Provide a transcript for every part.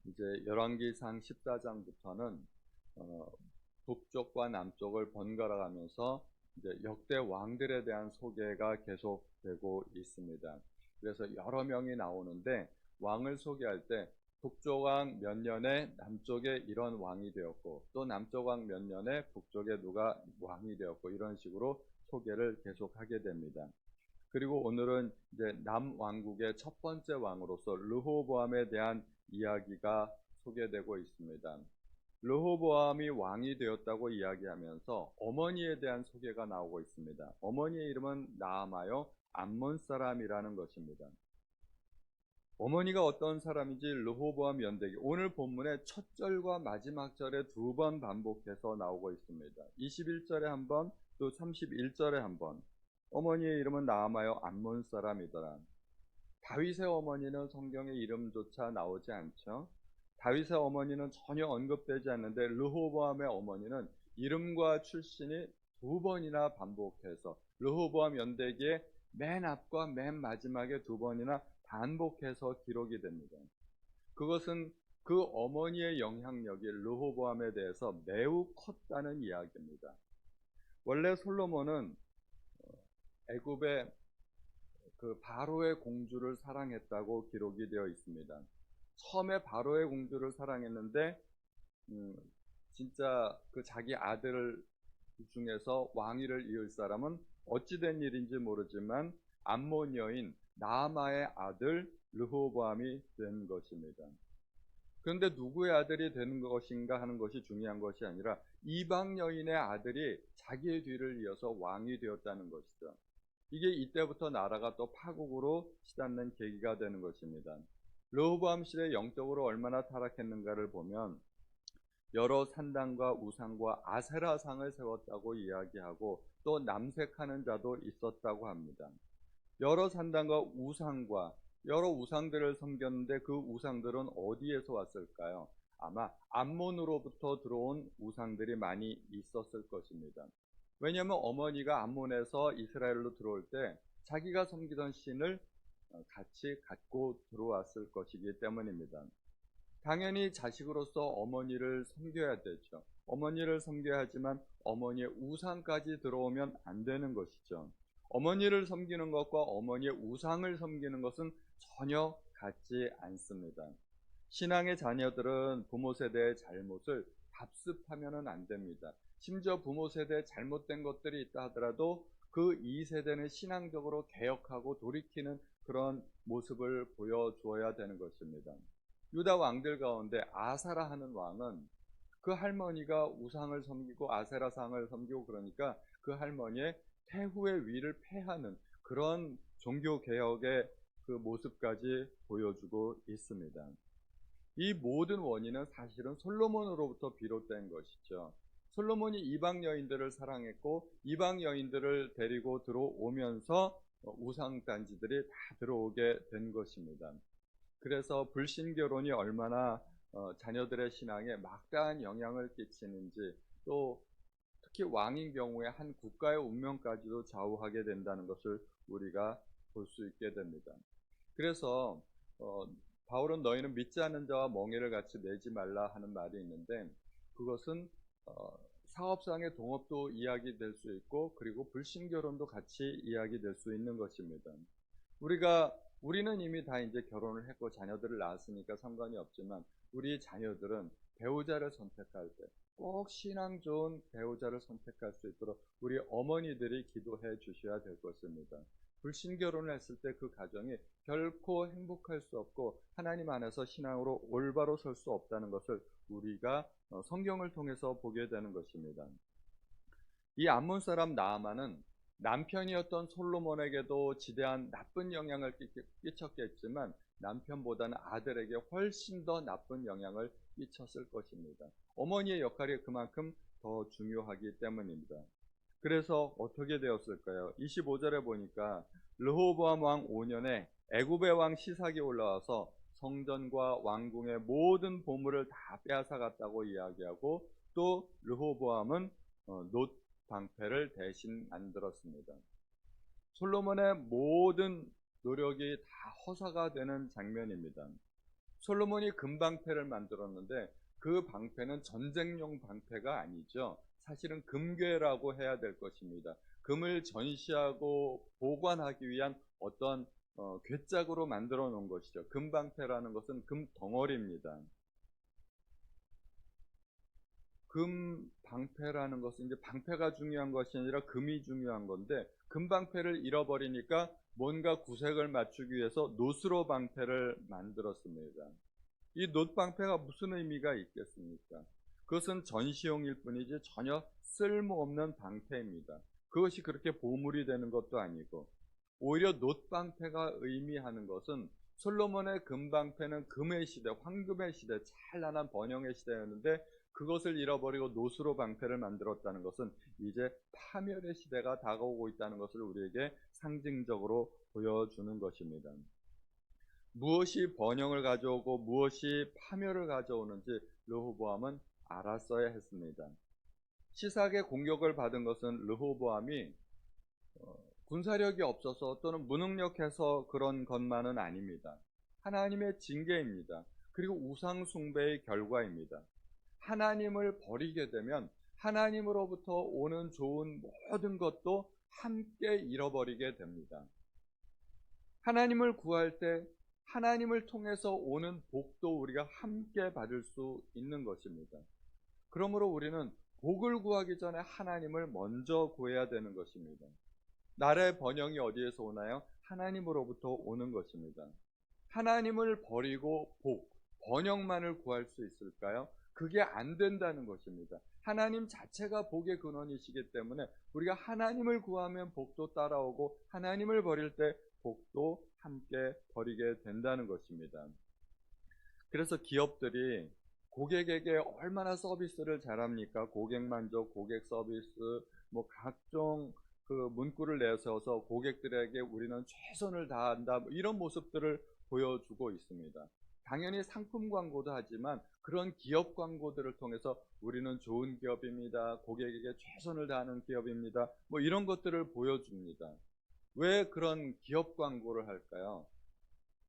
이제 열왕기상 14장부터는 북쪽과 남쪽을 번갈아 가면서 이제 역대 왕들에 대한 소개가 계속되고 있습니다. 그래서 여러 명이 나오는데 왕을 소개할 때 북쪽 왕 몇 년에 남쪽에 이런 왕이 되었고, 또 남쪽 왕 몇 년에 북쪽에 누가 왕이 되었고, 이런 식으로 소개를 계속하게 됩니다. 그리고 오늘은 이제 남왕국의 첫 번째 왕으로서 르호보암에 대한 이야기가 소개되고 있습니다. 르호보암이 왕이 되었다고 이야기하면서 어머니에 대한 소개가 나오고 있습니다. 어머니의 이름은 나아마요 암몬 사람이라는 것입니다. 어머니가 어떤 사람인지 르호보암 연대기, 오늘 본문의 첫 절과 마지막 절에 두 번 반복해서 나오고 있습니다. 21절에 한 번, 또 31절에 한 번. 어머니의 이름은 나아마요 암몬 사람이더라. 다윗의 어머니는 성경에 이름조차 나오지 않죠. 다윗의 어머니는 전혀 언급되지 않는데 르호보암의 어머니는 이름과 출신이 두 번이나 반복해서 르호보암 연대기의 맨 앞과 맨 마지막에 두 번이나 반복해서 기록이 됩니다. 그것은 그 어머니의 영향력이 르호보암에 대해서 매우 컸다는 이야기입니다. 원래 솔로몬은 애굽의 그 바로의 공주를 사랑했다고 기록이 되어 있습니다. 처음에 바로의 공주를 사랑했는데 진짜 그 자기 아들 중에서 왕위를 이을 사람은 어찌된 일인지 모르지만 암몬 여인 나아마의 아들 르호보암이 된 것입니다. 그런데 누구의 아들이 되는 것인가 하는 것이 중요한 것이 아니라 이방 여인의 아들이 자기의 뒤를 이어서 왕이 되었다는 것이죠. 이게 이때부터 나라가 또 파국으로 치닫는 계기가 되는 것입니다. 르호보암 시대 영적으로 얼마나 타락했는가를 보면 여러 산당과 우상과 아세라상을 세웠다고 이야기하고 또 남색하는 자도 있었다고 합니다. 여러 산당과 우상과 여러 우상들을 섬겼는데 그 우상들은 어디에서 왔을까요? 아마 암몬으로부터 들어온 우상들이 많이 있었을 것입니다. 왜냐하면 어머니가 암몬에서 이스라엘로 들어올 때 자기가 섬기던 신을 같이 갖고 들어왔을 것이기 때문입니다. 당연히 자식으로서 어머니를 섬겨야 되죠. 어머니를 섬겨야 하지만 어머니의 우상까지 들어오면 안 되는 것이죠. 어머니를 섬기는 것과 어머니의 우상을 섬기는 것은 전혀 같지 않습니다. 신앙의 자녀들은 부모 세대의 잘못을 답습하면 안 됩니다. 심지어 부모 세대에 잘못된 것들이 있다 하더라도 그 2세대는 신앙적으로 개혁하고 돌이키는 그런 모습을 보여주어야 되는 것입니다. 유다 왕들 가운데 아사라 하는 왕은 그 할머니가 우상을 섬기고 아세라상을 섬기고 그러니까 그 할머니의 태후의 위를 패하는 그런 종교개혁의 그 모습까지 보여주고 있습니다. 이 모든 원인은 사실은 솔로몬으로부터 비롯된 것이죠. 솔로몬이 이방 여인들을 사랑했고 이방 여인들을 데리고 들어오면서 우상단지들이 다 들어오게 된 것입니다. 그래서 불신결혼이 얼마나 자녀들의 신앙에 막대한 영향을 끼치는지, 또 특히 왕인 경우에 한 국가의 운명까지도 좌우하게 된다는 것을 우리가 볼 수 있게 됩니다. 그래서 바울은 너희는 믿지 않는 자와 멍에를 같이 매지 말라 하는 말이 있는데, 그것은 사업상의 동업도 이야기될 수 있고 그리고 불신결혼도 같이 이야기될 수 있는 것입니다. 우리는 이미 다 이제 결혼을 했고 자녀들을 낳았으니까 상관이 없지만 우리 자녀들은 배우자를 선택할 때 꼭 신앙 좋은 배우자를 선택할 수 있도록 우리 어머니들이 기도해 주셔야 될 것입니다. 불신결혼을 했을 때 그 가정이 결코 행복할 수 없고 하나님 안에서 신앙으로 올바로 설 수 없다는 것을 우리가 성경을 통해서 보게 되는 것입니다. 이 암몬 사람 나아만은 남편이었던 솔로몬에게도 지대한 나쁜 영향을 끼쳤겠지만 남편보다는 아들에게 훨씬 더 나쁜 영향을 끼쳤을 것입니다. 어머니의 역할이 그만큼 더 중요하기 때문입니다. 그래서 어떻게 되었을까요? 25절에 보니까 르호보암 왕 5년에 애굽의 왕 시삭이 올라와서 성전과 왕궁의 모든 보물을 다 빼앗아갔다고 이야기하고, 또 르호보암은 놋 방패를 대신 만들었습니다. 솔로몬의 모든 노력이 다 허사가 되는 장면입니다. 솔로몬이 금방패를 만들었는데 그 방패는 전쟁용 방패가 아니죠. 사실은 금괴라고 해야 될 것입니다. 금을 전시하고 보관하기 위한 어떤 괴짝으로 만들어 놓은 것이죠. 금방패라는 것은 금 덩어리입니다. 금 방패라는 것은 이제 방패가 중요한 것이 아니라 금이 중요한 건데, 금방패를 잃어버리니까 뭔가 구색을 맞추기 위해서 노스로 방패를 만들었습니다. 이 놋방패가 무슨 의미가 있겠습니까? 그것은 전시용일 뿐이지 전혀 쓸모없는 방패입니다. 그것이 그렇게 보물이 되는 것도 아니고, 오히려 놋방패가 의미하는 것은 솔로몬의 금방패는 금의 시대, 황금의 시대, 찬란한 번영의 시대였는데, 그것을 잃어버리고 노스로 방패를 만들었다는 것은 이제 파멸의 시대가 다가오고 있다는 것을 우리에게 상징적으로 보여주는 것입니다. 무엇이 번영을 가져오고 무엇이 파멸을 가져오는지 르호보암은 알았어야 했습니다. 시삭의 공격을 받은 것은 르호보암이 군사력이 없어서 또는 무능력해서 그런 것만은 아닙니다. 하나님의 징계입니다. 그리고 우상 숭배의 결과입니다. 하나님을 버리게 되면 하나님으로부터 오는 좋은 모든 것도 함께 잃어버리게 됩니다. 하나님을 구할 때 하나님을 통해서 오는 복도 우리가 함께 받을 수 있는 것입니다. 그러므로 우리는 복을 구하기 전에 하나님을 먼저 구해야 되는 것입니다. 나라의 번영이 어디에서 오나요? 하나님으로부터 오는 것입니다. 하나님을 버리고 복, 번영만을 구할 수 있을까요? 그게 안 된다는 것입니다. 하나님 자체가 복의 근원이시기 때문에 우리가 하나님을 구하면 복도 따라오고, 하나님을 버릴 때 복도 함께 버리게 된다는 것입니다. 그래서 기업들이 고객에게 얼마나 서비스를 잘합니까? 고객 만족, 고객 서비스, 뭐 각종 그 문구를 내세워서 고객들에게 우리는 최선을 다한다, 이런 모습들을 보여주고 있습니다. 당연히 상품 광고도 하지만 그런 기업 광고들을 통해서 우리는 좋은 기업입니다, 고객에게 최선을 다하는 기업입니다, 뭐 이런 것들을 보여줍니다. 왜 그런 기업 광고를 할까요?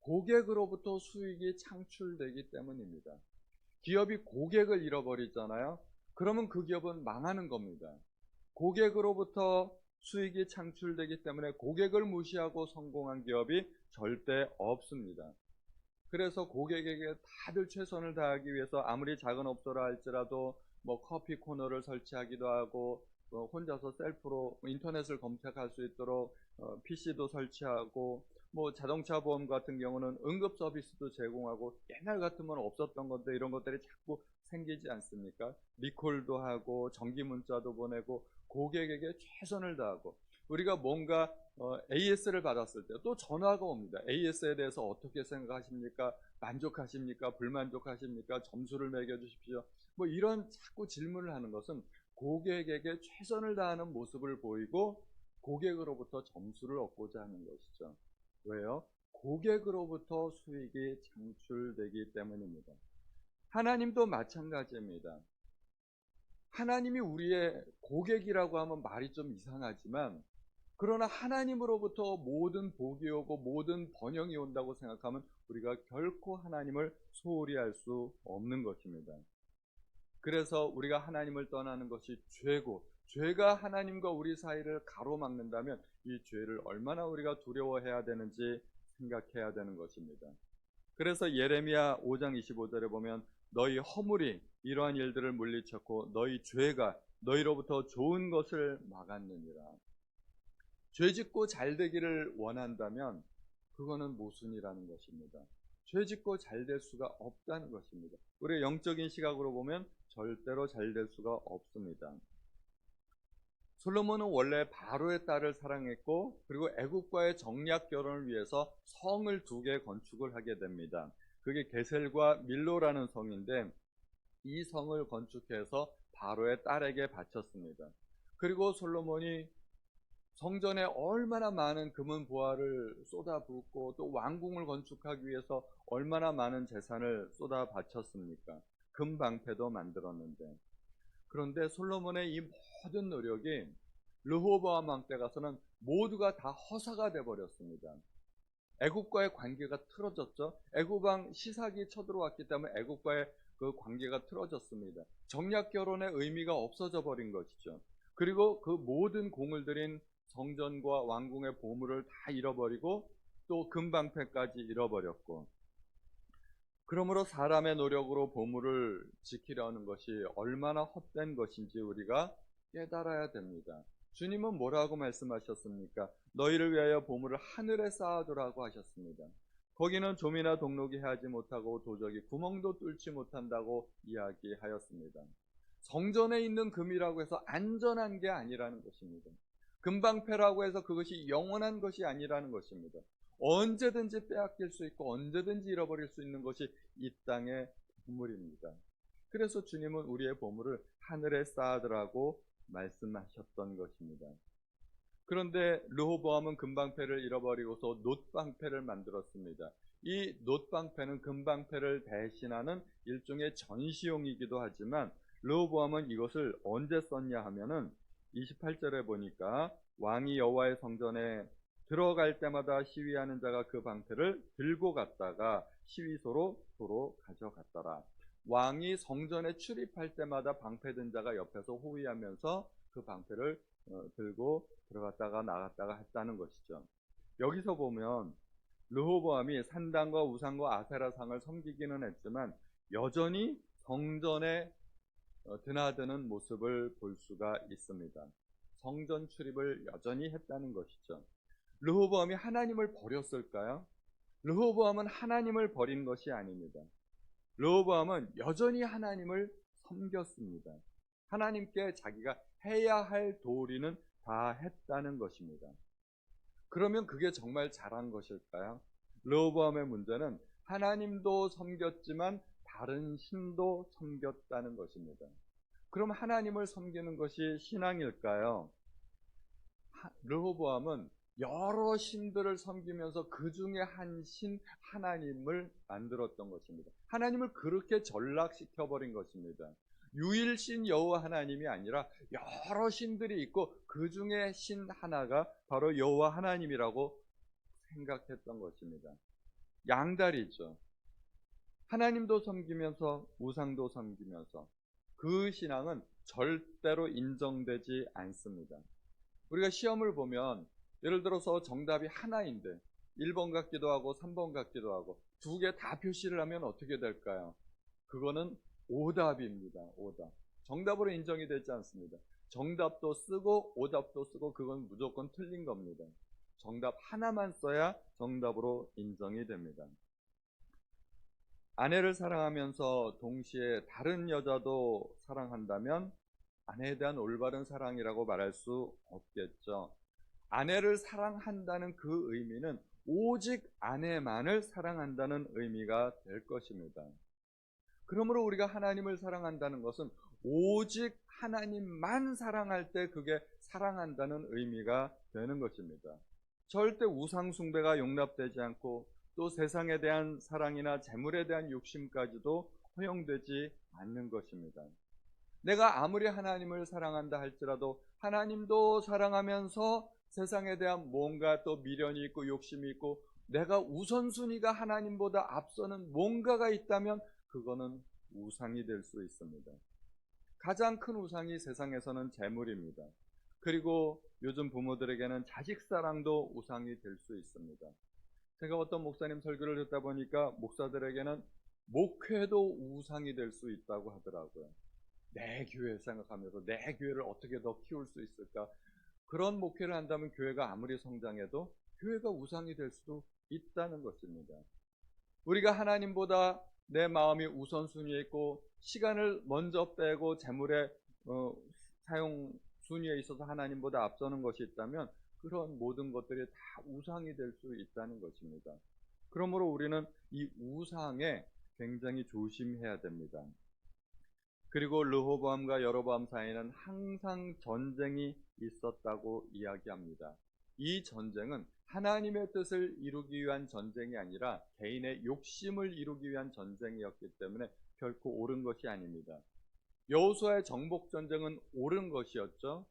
고객으로부터 수익이 창출되기 때문입니다. 기업이 고객을 잃어버리잖아요. 그러면 그 기업은 망하는 겁니다. 고객으로부터 수익이 창출되기 때문에 고객을 무시하고 성공한 기업이 절대 없습니다. 그래서 고객에게 다들 최선을 다하기 위해서 아무리 작은 업소라 할지라도 뭐 커피 코너를 설치하기도 하고, 혼자서 셀프로 인터넷을 검색할 수 있도록 PC도 설치하고, 뭐 자동차 보험 같은 경우는 응급 서비스도 제공하고, 옛날 같으면 없었던 건데 이런 것들이 자꾸 생기지 않습니까? 리콜도 하고 정기 문자도 보내고 고객에게 최선을 다하고, 우리가 뭔가 AS를 받았을 때 또 전화가 옵니다. AS에 대해서 어떻게 생각하십니까? 만족하십니까? 불만족하십니까? 점수를 매겨주십시오. 뭐 이런 자꾸 질문을 하는 것은 고객에게 최선을 다하는 모습을 보이고 고객으로부터 점수를 얻고자 하는 것이죠. 왜요? 고객으로부터 수익이 창출되기 때문입니다. 하나님도 마찬가지입니다. 하나님이 우리의 고객이라고 하면 말이 좀 이상하지만, 그러나 하나님으로부터 모든 복이 오고 모든 번영이 온다고 생각하면 우리가 결코 하나님을 소홀히 할 수 없는 것입니다. 그래서 우리가 하나님을 떠나는 것이 죄고, 죄가 하나님과 우리 사이를 가로막는다면 이 죄를 얼마나 우리가 두려워해야 되는지 생각해야 되는 것입니다. 그래서 예레미야 5장 25절에 보면 너희 허물이 이러한 일들을 물리쳤고 너희 죄가 너희로부터 좋은 것을 막았느니라. 죄짓고 잘되기를 원한다면 그거는 모순이라는 것입니다. 죄짓고 잘될 수가 없다는 것입니다. 우리의 영적인 시각으로 보면 절대로 잘될 수가 없습니다. 솔로몬은 원래 바로의 딸을 사랑했고, 그리고 애굽과의 정략 결혼을 위해서 성을 2개 건축을 하게 됩니다. 그게 게셀과 밀로라는 성인데, 이 성을 건축해서 바로의 딸에게 바쳤습니다. 그리고 솔로몬이 성전에 얼마나 많은 금은 보화를 쏟아붓고 또 왕궁을 건축하기 위해서 얼마나 많은 재산을 쏟아 바쳤습니까? 금방패도 만들었는데. 그런데 솔로몬의 이 모든 노력이 르호보암 왕 때 가서는 모두가 다 허사가 되어버렸습니다. 애굽과의 관계가 틀어졌죠. 애굽왕 시삭이 쳐들어왔기 때문에 애굽과의 그 관계가 틀어졌습니다. 정략 결혼의 의미가 없어져 버린 것이죠. 그리고 그 모든 공을 들인 성전과 왕궁의 보물을 다 잃어버리고 또 금방패까지 잃어버렸고, 그러므로 사람의 노력으로 보물을 지키려는 것이 얼마나 헛된 것인지 우리가 깨달아야 됩니다. 주님은 뭐라고 말씀하셨습니까? 너희를 위하여 보물을 하늘에 쌓아두라고 하셨습니다. 거기는 좀이나 동록이 하지 못하고 도적이 구멍도 뚫지 못한다고 이야기하였습니다. 성전에 있는 금이라고 해서 안전한 게 아니라는 것입니다. 금방패라고 해서 그것이 영원한 것이 아니라는 것입니다. 언제든지 빼앗길 수 있고 언제든지 잃어버릴 수 있는 것이 이 땅의 보물입니다. 그래서 주님은 우리의 보물을 하늘에 쌓아두라고 말씀하셨던 것입니다. 그런데 르호보암은 금방패를 잃어버리고서 놋방패를 만들었습니다. 이 놋방패는 금방패를 대신하는 일종의 전시용이기도 하지만 르호보암은 이것을 언제 썼냐 하면은 28절에 보니까 왕이 여호와의 성전에 들어갈 때마다 시위하는 자가 그 방패를 들고 갔다가 시위소로 도로 가져갔더라. 왕이 성전에 출입할 때마다 방패 든 자가 옆에서 호위하면서 그 방패를 들고 들어갔다가 나갔다가 했다는 것이죠. 여기서 보면 르호보암이 산당과 우상과 아세라상을 섬기기는 했지만 여전히 성전에 드나드는 모습을 볼 수가 있습니다. 성전 출입을 여전히 했다는 것이죠. 르호보암이 하나님을 버렸을까요? 르호보암은 하나님을 버린 것이 아닙니다. 르호보암은 여전히 하나님을 섬겼습니다. 하나님께 자기가 해야 할 도리는 다 했다는 것입니다. 그러면 그게 정말 잘한 것일까요? 르호보암의 문제는 하나님도 섬겼지만 다른 신도 섬겼다는 것입니다. 그럼 하나님을 섬기는 것이 신앙일까요? 르호보암은 여러 신들을 섬기면서 그 중에 한 신 하나님을 만들었던 것입니다. 하나님을 그렇게 전락시켜버린 것입니다. 유일신 여호와 하나님이 아니라 여러 신들이 있고 그 중에 신 하나가 바로 여호와 하나님이라고 생각했던 것입니다. 양다리죠. 하나님도 섬기면서 우상도 섬기면서 그 신앙은 절대로 인정되지 않습니다. 우리가 시험을 보면 예를 들어서 정답이 하나인데 1번 같기도 하고 3번 같기도 하고 두 개 다 표시를 하면 어떻게 될까요? 그거는 오답입니다. 오답. 정답으로 인정이 되지 않습니다. 정답도 쓰고 오답도 쓰고 그건 무조건 틀린 겁니다. 정답 하나만 써야 정답으로 인정이 됩니다. 아내를 사랑하면서 동시에 다른 여자도 사랑한다면 아내에 대한 올바른 사랑이라고 말할 수 없겠죠. 아내를 사랑한다는 그 의미는 오직 아내만을 사랑한다는 의미가 될 것입니다. 그러므로 우리가 하나님을 사랑한다는 것은 오직 하나님만 사랑할 때 그게 사랑한다는 의미가 되는 것입니다. 절대 우상 숭배가 용납되지 않고 또 세상에 대한 사랑이나 재물에 대한 욕심까지도 허용되지 않는 것입니다. 내가 아무리 하나님을 사랑한다 할지라도 하나님도 사랑하면서 세상에 대한 뭔가 또 미련이 있고 욕심이 있고 내가 우선순위가 하나님보다 앞서는 뭔가가 있다면 그거는 우상이 될 수 있습니다. 가장 큰 우상이 세상에서는 재물입니다. 그리고 요즘 부모들에게는 자식 사랑도 우상이 될 수 있습니다. 제가 어떤 목사님 설교를 듣다 보니까 목사들에게는 목회도 우상이 될 수 있다고 하더라고요. 내 교회 생각하면서 내 교회를 어떻게 더 키울 수 있을까? 그런 목회를 한다면 교회가 아무리 성장해도 교회가 우상이 될 수도 있다는 것입니다. 우리가 하나님보다 내 마음이 우선순위에 있고 시간을 먼저 빼고 재물의 사용 순위에 있어서 하나님보다 앞서는 것이 있다면 그런 모든 것들이 다 우상이 될 수 있다는 것입니다. 그러므로 우리는 이 우상에 굉장히 조심해야 됩니다. 그리고 르호보암과 여로보암 사이에는 항상 전쟁이 있었다고 이야기합니다. 이 전쟁은 하나님의 뜻을 이루기 위한 전쟁이 아니라 개인의 욕심을 이루기 위한 전쟁이었기 때문에 결코 옳은 것이 아닙니다. 여호수아의 정복 전쟁은 옳은 것이었죠.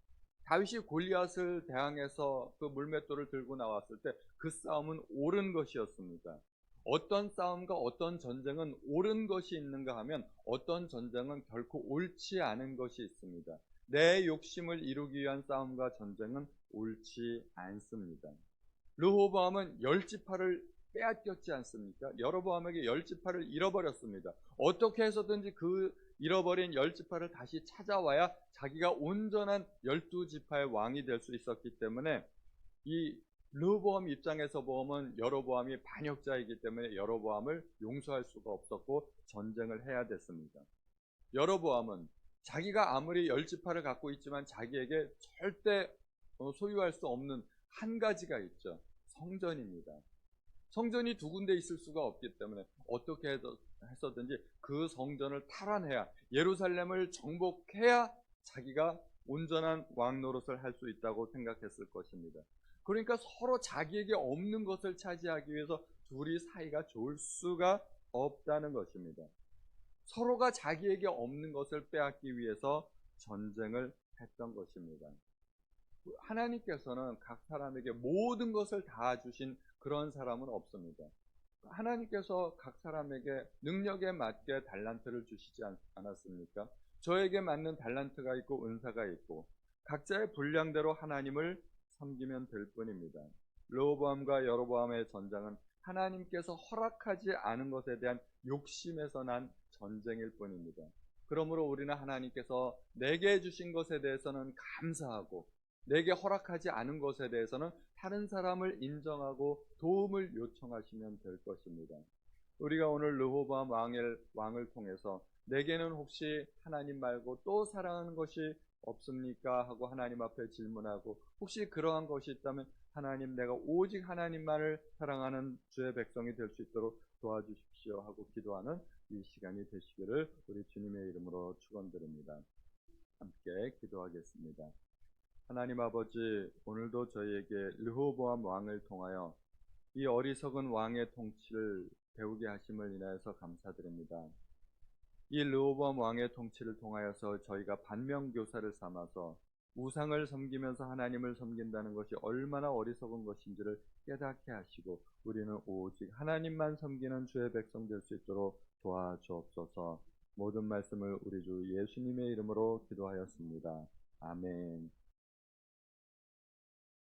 다윗이 골리앗을 대항해서 그 물맷돌을 들고 나왔을 때 그 싸움은 옳은 것이었습니다. 어떤 싸움과 어떤 전쟁은 옳은 것이 있는가 하면 어떤 전쟁은 결코 옳지 않은 것이 있습니다. 내 욕심을 이루기 위한 싸움과 전쟁은 옳지 않습니다. 르호보암은 열지파를 빼앗겼지 않습니까? 여로보암에게 열지파를 잃어버렸습니다. 어떻게 해서든지 그 잃어버린 열지파를 다시 찾아와야 자기가 온전한 12지파의 왕이 될 수 있었기 때문에 이 르호보암 입장에서 보면 여로보암이 반역자이기 때문에 여로보암을 용서할 수가 없었고 전쟁을 해야 됐습니다. 여로보암은 자기가 아무리 열지파를 갖고 있지만 자기에게 절대 소유할 수 없는 한 가지가 있죠. 성전입니다. 성전이 두 군데 있을 수가 없기 때문에 어떻게 해서든지 그 성전을 탈환해야, 예루살렘을 정복해야 자기가 온전한 왕 노릇을 할 수 있다고 생각했을 것입니다. 그러니까 서로 자기에게 없는 것을 차지하기 위해서 둘이 사이가 좋을 수가 없다는 것입니다. 서로가 자기에게 없는 것을 빼앗기 위해서 전쟁을 했던 것입니다. 하나님께서는 각 사람에게 모든 것을 다 주신 그런 사람은 없습니다. 하나님께서 각 사람에게 능력에 맞게 달란트를 주시지 않았습니까? 저에게 맞는 달란트가 있고 은사가 있고 각자의 분량대로 하나님을 섬기면 될 뿐입니다. 르호보암과 여로보암의 전쟁은 하나님께서 허락하지 않은 것에 대한 욕심에서 난 전쟁일 뿐입니다. 그러므로 우리는 하나님께서 내게 주신 것에 대해서는 감사하고 내게 허락하지 않은 것에 대해서는 다른 사람을 인정하고 도움을 요청하시면 될 것입니다. 우리가 오늘 르호보암 왕을 통해서 내게는 혹시 하나님 말고 또 사랑하는 것이 없습니까? 하고 하나님 앞에 질문하고 혹시 그러한 것이 있다면 하나님, 내가 오직 하나님만을 사랑하는 주의 백성이 될 수 있도록 도와주십시오 하고 기도하는 이 시간이 되시기를 우리 주님의 이름으로 축원드립니다. 함께 기도하겠습니다. 하나님 아버지, 오늘도 저희에게 르호보암 왕을 통하여 이 어리석은 왕의 통치를 배우게 하심을 인하여서 감사드립니다. 이 르호보암 왕의 통치를 통하여서 저희가 반면교사를 삼아서 우상을 섬기면서 하나님을 섬긴다는 것이 얼마나 어리석은 것인지를 깨닫게 하시고 우리는 오직 하나님만 섬기는 주의 백성 될 수 있도록 도와주옵소서. 모든 말씀을 우리 주 예수님의 이름으로 기도하였습니다. 아멘.